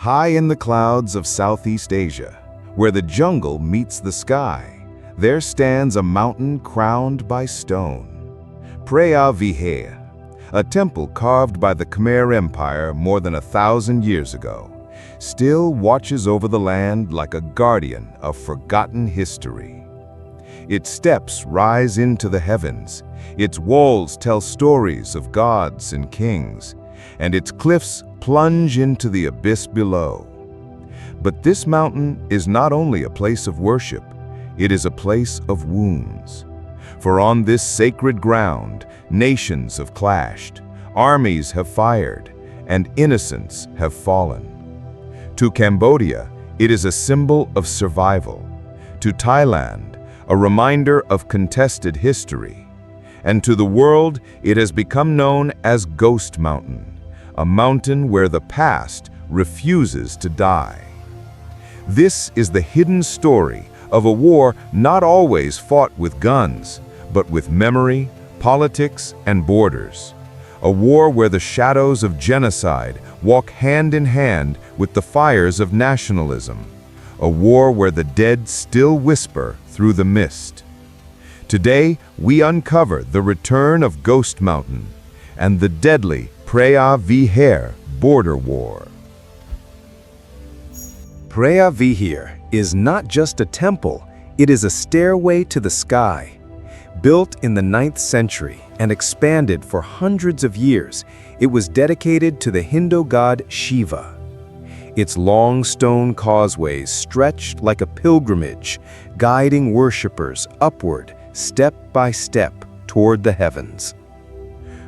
High in the clouds of Southeast Asia, where the jungle meets the sky, there stands a mountain crowned by stone. Preah Vihear, a temple carved by the Khmer Empire more than 1,000 years ago, still watches over the land like a guardian of forgotten history. Its steps rise into the heavens, its walls tell stories of gods and kings, and its cliffs plunge into the abyss below. But this mountain is not only a place of worship, it is a place of wounds. For on this sacred ground, nations have clashed, armies have fired, and innocents have fallen. To Cambodia, it is a symbol of survival. To Thailand, a reminder of contested history. And to the world, it has become known as Ghost Mountain, a mountain where the past refuses to die. This is the hidden story of a war not always fought with guns, but with memory, politics, and borders. A war where the shadows of genocide walk hand in hand with the fires of nationalism. A war where the dead still whisper through the mist. Today, we uncover the return of Ghost Mountain and the deadly Preah Vihear border war. Preah Vihear is not just a temple, it is a stairway to the sky. Built in the 9th century and expanded for hundreds of years, it was dedicated to the Hindu god Shiva. Its long stone causeways stretched like a pilgrimage, guiding worshippers upward, step by step, toward the heavens.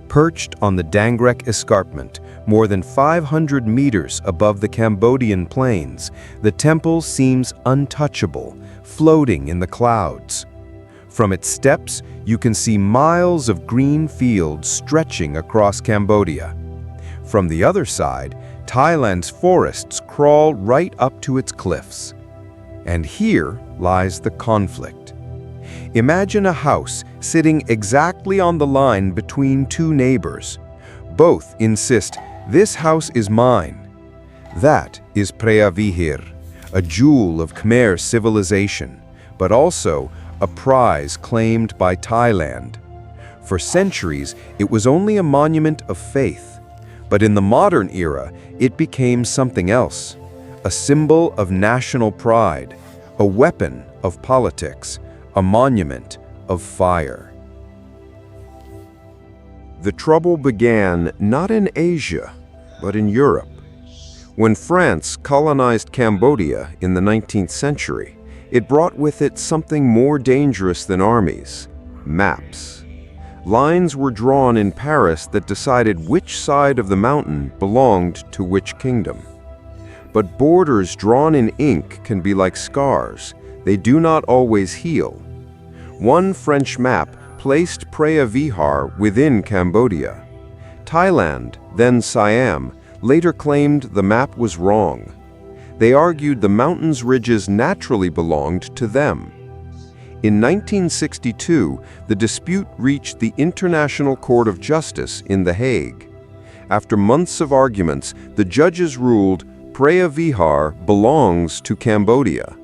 Perched on the Dangrek escarpment, more than 500 meters above the Cambodian plains, the temple seems untouchable, floating in the clouds. From its steps, you can see miles of green fields stretching across Cambodia. From the other side, Thailand's forests crawl right up to its cliffs. And here lies the conflict. Imagine a house sitting exactly on the line between two neighbors. Both insist, "This house is mine." That is Preah Vihear, a jewel of Khmer civilization, but also a prize claimed by Thailand. For centuries, it was only a monument of faith. But in the modern era, it became something else, a symbol of national pride, a weapon of politics, a monument of fire. The trouble began not in Asia, but in Europe. When France colonized Cambodia in the 19th century, it brought with it something more dangerous than armies: maps. Lines were drawn in Paris that decided which side of the mountain belonged to which kingdom. But borders drawn in ink can be like scars. They do not always heal. One French map placed Preah Vihear within Cambodia. Thailand, then Siam, later claimed the map was wrong. They argued the mountain's ridges naturally belonged to them. In 1962, the dispute reached the International Court of Justice in The Hague. After months of arguments, the judges ruled Preah Vihear belongs to Cambodia.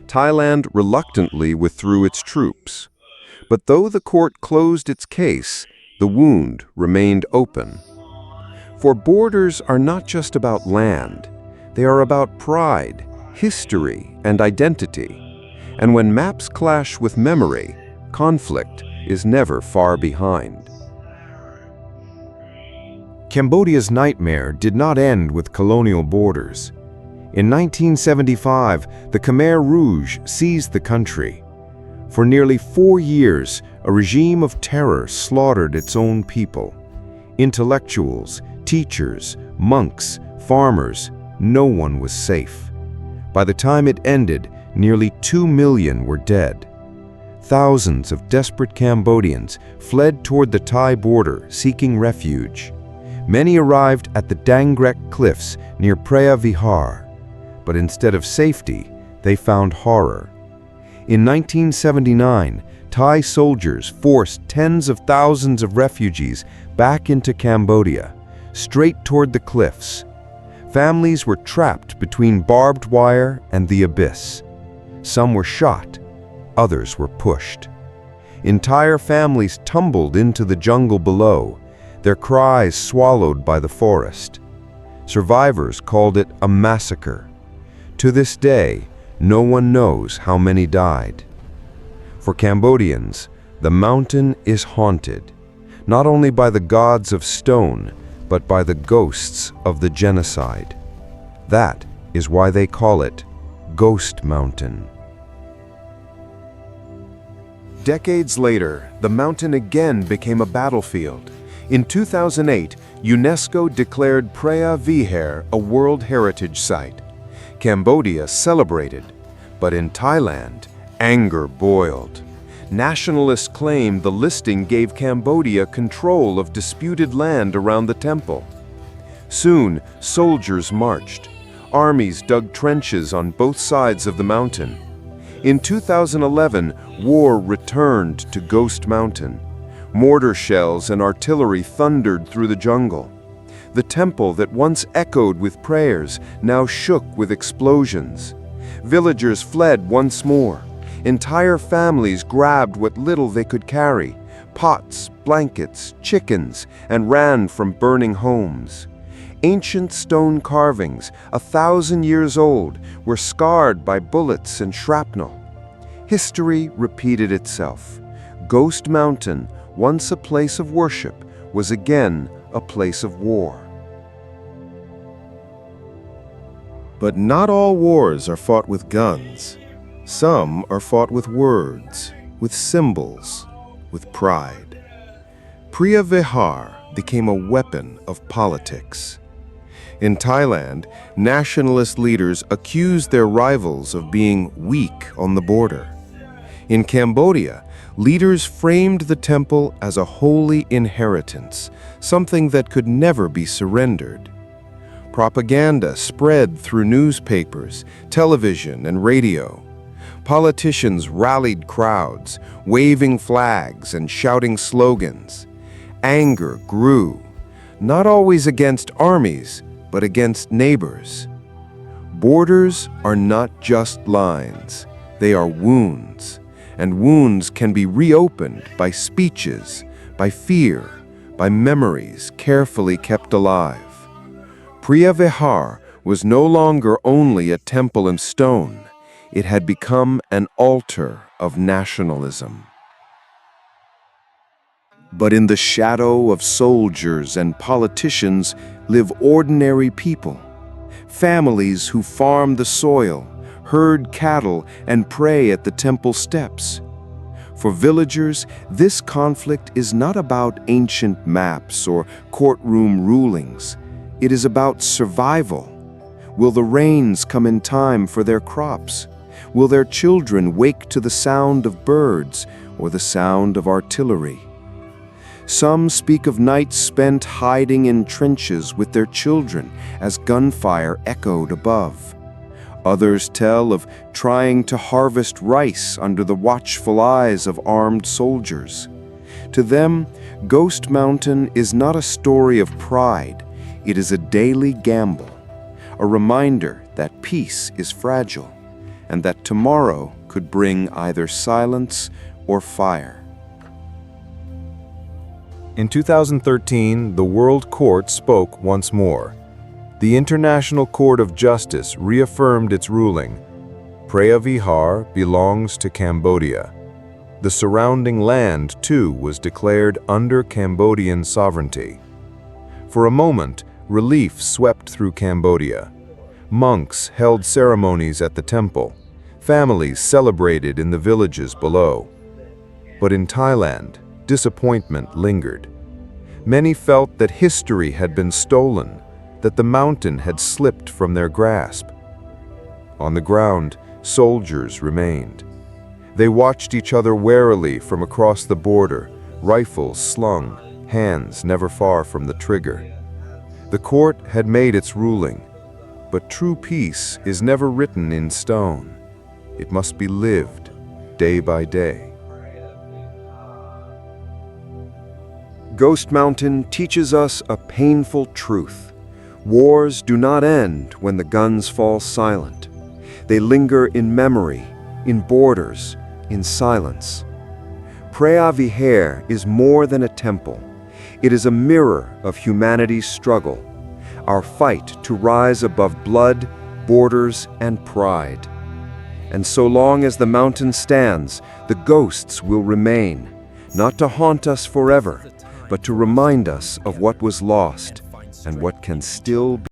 Thailand reluctantly withdrew its troops. But though the court closed its case, the wound remained open. For borders are not just about land. They are about pride, history, and identity. And when maps clash with memory, conflict is never far behind. Cambodia's nightmare did not end with colonial borders. In 1975, the Khmer Rouge seized the country. For nearly 4 years, a regime of terror slaughtered its own people. Intellectuals, teachers, monks, farmers, no one was safe. By the time it ended, nearly 2 million were dead. Thousands of desperate Cambodians fled toward the Thai border seeking refuge. Many arrived at the Dangrek cliffs near Preah Vihear. But instead of safety, they found horror. In 1979, Thai soldiers forced tens of thousands of refugees back into Cambodia, straight toward the cliffs. Families were trapped between barbed wire and the abyss. Some were shot, others were pushed. Entire families tumbled into the jungle below, their cries swallowed by the forest. Survivors called it a massacre. To this day, no one knows how many died. For Cambodians, the mountain is haunted, not only by the gods of stone, but by the ghosts of the genocide. That is why they call it Ghost Mountain. Decades later, the mountain again became a battlefield. In 2008, UNESCO declared Preah Vihear a World Heritage Site. Cambodia celebrated, but in Thailand, anger boiled. Nationalists claimed the listing gave Cambodia control of disputed land around the temple. Soon, soldiers marched. Armies dug trenches on both sides of the mountain. In 2011, war returned to Ghost Mountain. Mortar shells and artillery thundered through the jungle. The temple that once echoed with prayers now shook with explosions. Villagers fled once more. Entire families grabbed what little they could carry, pots, blankets, chickens, and ran from burning homes. Ancient stone carvings, 1,000 years old, were scarred by bullets and shrapnel. History repeated itself. Ghost Mountain, once a place of worship, was again a place of war. But not all wars are fought with guns. Some are fought with words, with symbols, with pride. Preah Vihear became a weapon of politics. In Thailand, nationalist leaders accused their rivals of being weak on the border. In Cambodia, leaders framed the temple as a holy inheritance, something that could never be surrendered. Propaganda spread through newspapers, television, and radio. Politicians rallied crowds, waving flags and shouting slogans. Anger grew, not always against armies, but against neighbors. Borders are not just lines, they are wounds, and wounds can be reopened by speeches, by fear, by memories carefully kept alive. Preah Vihear was no longer only a temple in stone. It had become an altar of nationalism. But in the shadow of soldiers and politicians live ordinary people, families who farm the soil, herd cattle, and pray at the temple steps. For villagers, this conflict is not about ancient maps or courtroom rulings. It is about survival. Will the rains come in time for their crops? Will their children wake to the sound of birds or the sound of artillery? Some speak of nights spent hiding in trenches with their children as gunfire echoed above. Others tell of trying to harvest rice under the watchful eyes of armed soldiers. To them, Ghost Mountain is not a story of pride. It is a daily gamble, a reminder that peace is fragile, and that tomorrow could bring either silence or fire. In 2013, the World Court spoke once more. The International Court of Justice reaffirmed its ruling. Preah Vihear belongs to Cambodia. The surrounding land, too, was declared under Cambodian sovereignty. For a moment, relief swept through Cambodia. Monks held ceremonies at the temple. Families celebrated in the villages below. But in Thailand, disappointment lingered. Many felt that history had been stolen, that the mountain had slipped from their grasp. On the ground, soldiers remained. They watched each other warily from across the border, rifles slung, hands never far from the trigger. The court had made its ruling, but true peace is never written in stone. It must be lived day by day. Ghost Mountain teaches us a painful truth. Wars do not end when the guns fall silent. They linger in memory, in borders, in silence. Preah Vihear is more than a temple. It is a mirror of humanity's struggle, our fight to rise above blood, borders, and pride. And so long as the mountain stands, the ghosts will remain, not to haunt us forever, but to remind us of what was lost and what can still be.